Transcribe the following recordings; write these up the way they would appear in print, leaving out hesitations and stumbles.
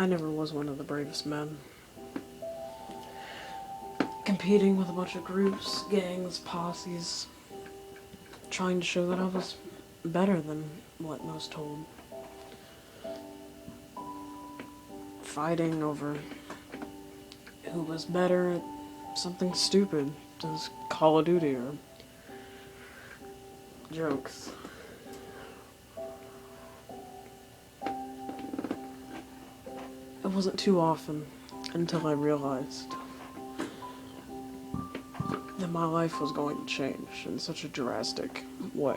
I never was one of the bravest men. Competing with a bunch of groups, gangs, posses, trying to show that I was better than what most told. Fighting over who was better at something stupid as Call of Duty or jokes. It wasn't too often until I realized that my life was going to change in such a drastic way.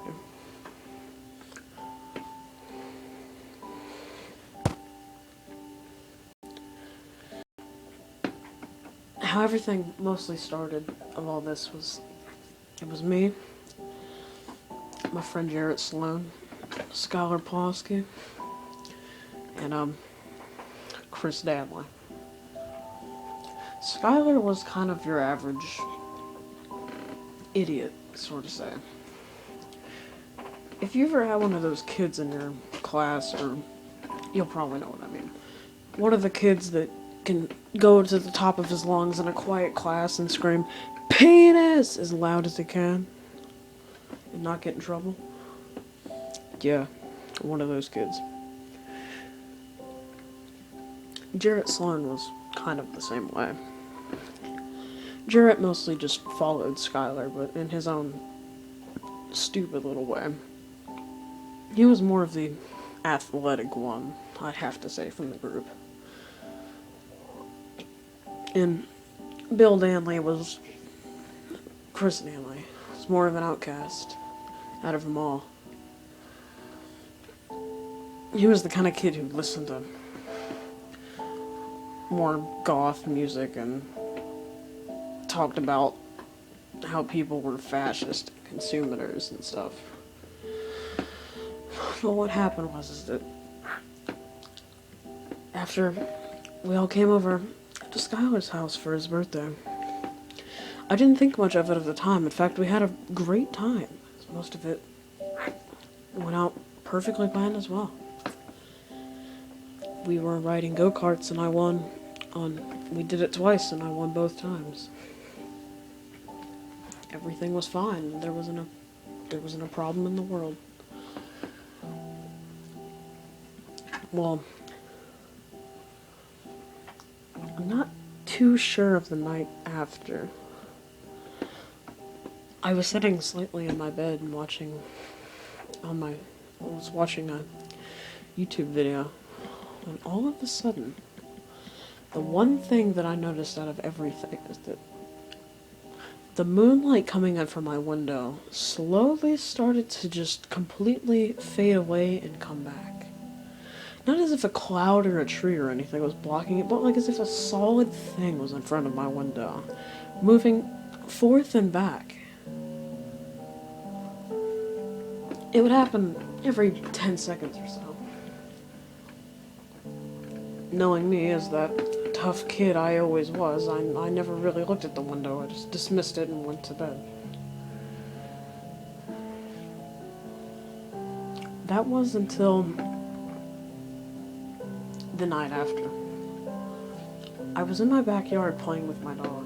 How everything mostly started of all this was, it was me, my friend Jarrett Sloan, Skylar Plosky, and Chris Danley. Skylar was kind of your average idiot, sort of say. If you ever had one of those kids in your class, or you'll probably know what I mean. One of the kids that can go to the top of his lungs in a quiet class and scream, "Penis!" as loud as he can, and not get in trouble. Yeah, one of those kids. Jarrett Sloan was kind of the same way. Jarrett mostly just followed Skylar, but in his own stupid little way. He was more of the athletic one, I'd have to say, from the group. And Bill Danley was... Chris Danley was more of an outcast out of them all. He was the kind of kid who listened to more goth music and talked about how people were fascist consumers and stuff. But what happened was is that after we all came over to Skylar's house for his birthday, I didn't think much of it at the time. In fact, we had a great time. Most of it went out perfectly planned as well. We were riding go-karts and I won we did it twice and I won both times. Everything was fine. There wasn't a problem in the world. Well, I'm not too sure of the night after. I was sitting slightly in my bed and I was watching a YouTube video, and all of a sudden, the one thing that I noticed out of everything is that the moonlight coming in from my window slowly started to just completely fade away and come back. Not as if a cloud or a tree or anything was blocking it, but like as if a solid thing was in front of my window, moving forth and back. It would happen every 10 seconds or so. Knowing me as that tough kid I always was, I never really looked at the window. I just dismissed it and went to bed. That was until the night after. I was in my backyard playing with my dog.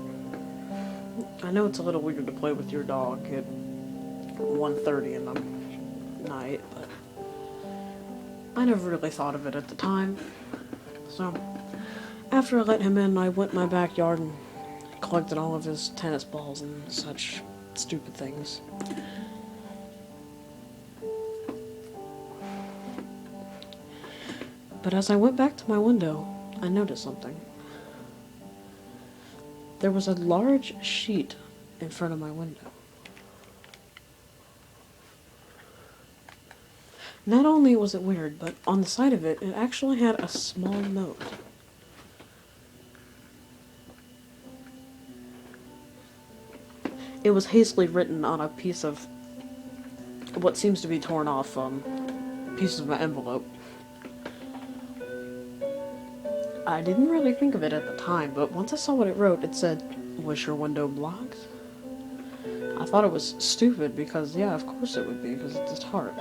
I know it's a little weird to play with your dog at 1:30 in the night, but I never really thought of it at the time. So, after I let him in, I went in my backyard and collected all of his tennis balls and such stupid things. But as I went back to my window, I noticed something. There was a large sheet in front of my window. Not only was it weird, but on the side of it, it actually had a small note. It was hastily written on a piece of what seems to be torn off pieces of an envelope. I didn't really think of it at the time, but once I saw what it wrote, it said, "Was your window blocked?" I thought it was stupid because, yeah, of course it would be, because it's a tart.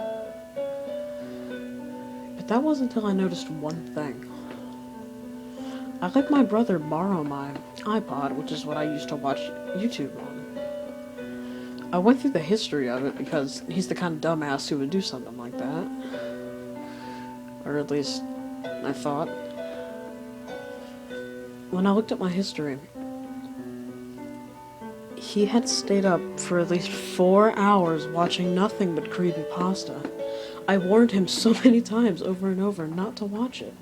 But that wasn't until I noticed one thing. I let my brother borrow my iPod, which is what I used to watch YouTube on. I went through the history of it because he's the kind of dumbass who would do something like that. Or at least, I thought. When I looked at my history, he had stayed up for at least 4 hours watching nothing but creepypasta. I warned him so many times over and over not to watch it.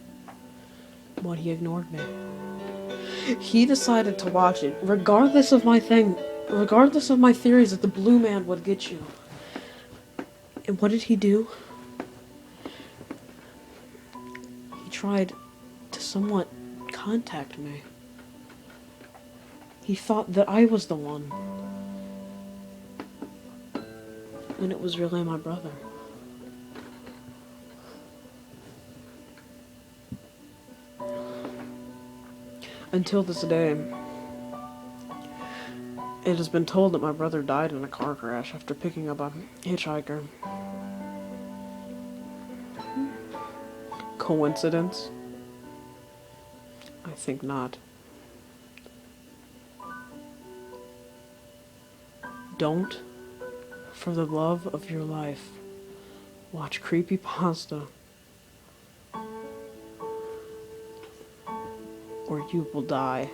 But he ignored me. He decided to watch it, regardless of my theories that the blue man would get you. And what did he do? He tried to somewhat contact me. He thought that I was the one. When it was really my brother. Until this day, it has been told that my brother died in a car crash after picking up a hitchhiker. Coincidence? I think not. Don't, for the love of your life, watch creepypasta, or you will die.